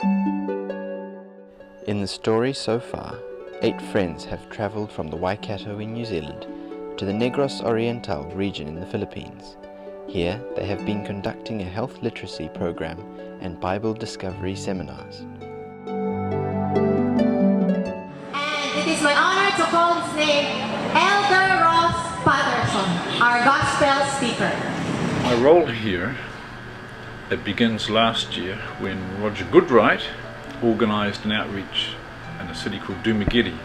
In the story so far, 8 friends have travelled from the Waikato in New Zealand to the Negros Oriental region in the Philippines. Here they have been conducting a health literacy program and Bible discovery seminars. And it is my honor to call his name Elder Ross Patterson, our gospel speaker. My role here, it begins last year when Roger Goodright organised an outreach in a city called Dumagiri,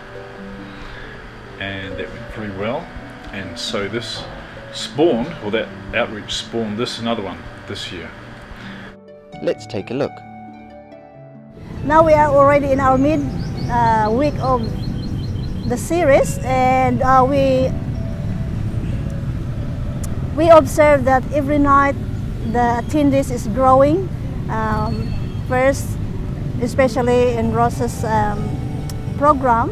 and that went very well, and so this spawned, or that outreach spawned another one this year. Let's take a look. Now we are already in our mid week of the series, and we observe that every night the attendees is growing. First, especially in Ross's program,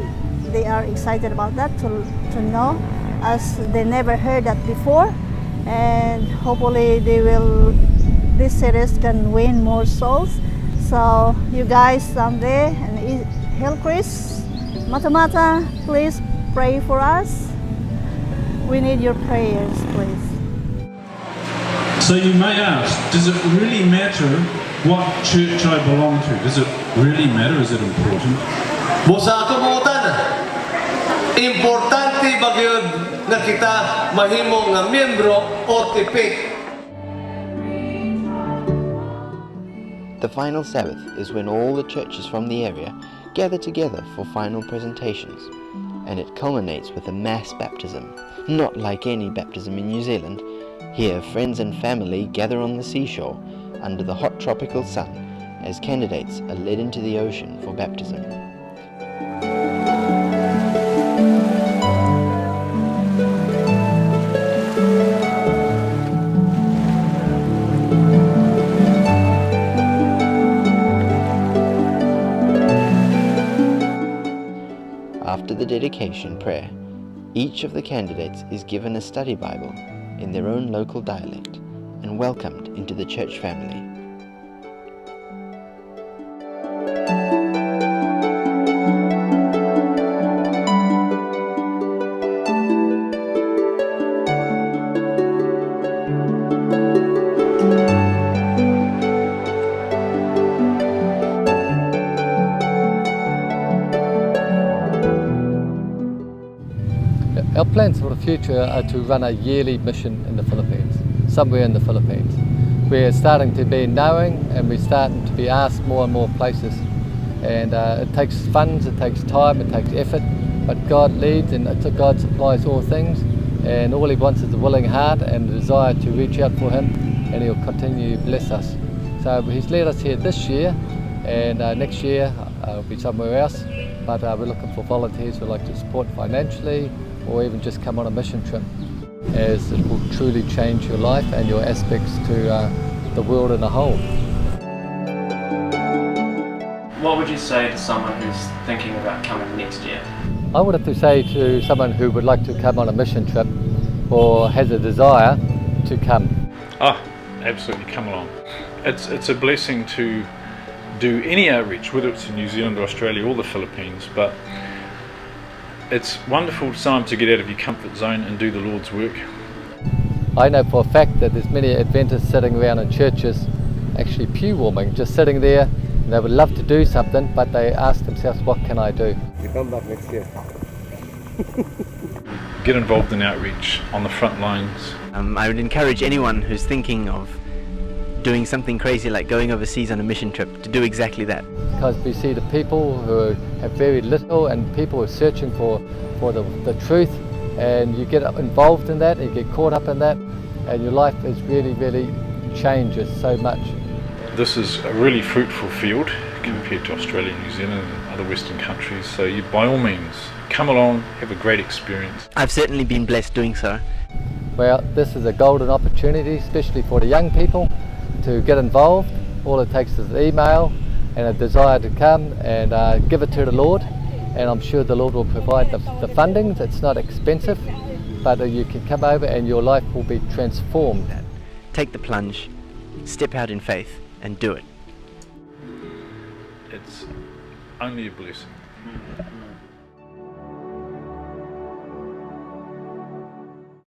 they are excited about that to know, as they never heard that before, and hopefully this series can win more souls. So you guys someday, and Hillcrest, Mata, please pray for us. We need your prayers, please. So you may ask, does it really matter what church I belong to? Does it really matter? Is it important? Busa kumutan, importante ba gyud nga kita mahimo nga miyembro o tipik? The final Sabbath is when all the churches from the area gather together for final presentations, and it culminates with a mass baptism, not like any baptism in New Zealand. Here, friends and family gather on the seashore under the hot tropical sun as candidates are led into the ocean for baptism. After the dedication prayer, each of the candidates is given a study Bible in their own local dialect and welcomed into the church family. Our plans for the future are to run a yearly mission in the Philippines, somewhere in the Philippines. We're starting to be knowing, and we're starting to be asked more and more places. And it takes funds, it takes time, it takes effort, but God leads, and God supplies all things, and all He wants is a willing heart and a desire to reach out for Him, and He'll continue to bless us. So He's led us here this year, and next year we'll be somewhere else, but we're looking for volunteers who like to support financially, or even just come on a mission trip, as it will truly change your life and your aspects to the world in a whole. What would you say to someone who's thinking about coming next year? I would have to say to someone who would like to come on a mission trip or has a desire to come. Absolutely, come along. It's a blessing to do any outreach, whether it's in New Zealand or Australia or the Philippines, but it's wonderful time to get out of your comfort zone and do the Lord's work. I know for a fact that there's many Adventists sitting around in churches, actually pew warming, just sitting there, and they would love to do something, but they ask themselves, what can I do? You come back next year. Get involved in outreach on the front lines. I would encourage anyone who's thinking of doing something crazy like going overseas on a mission trip to do exactly that. Because we see the people who have very little, and people are searching for the truth, and you get involved in that, and you get caught up in that, and your life is really changes so much. This is a really fruitful field compared to Australia, New Zealand and other Western countries, so you by all means come along, have a great experience. I've certainly been blessed doing so. Well, this is a golden opportunity, especially for the young people, to get involved. All it takes is an email and a desire to come and give it to the Lord, and I'm sure the Lord will provide the funding. It's not expensive, but you can come over and your life will be transformed. Take the plunge, step out in faith and do it. it's only a blessing. Mm-hmm.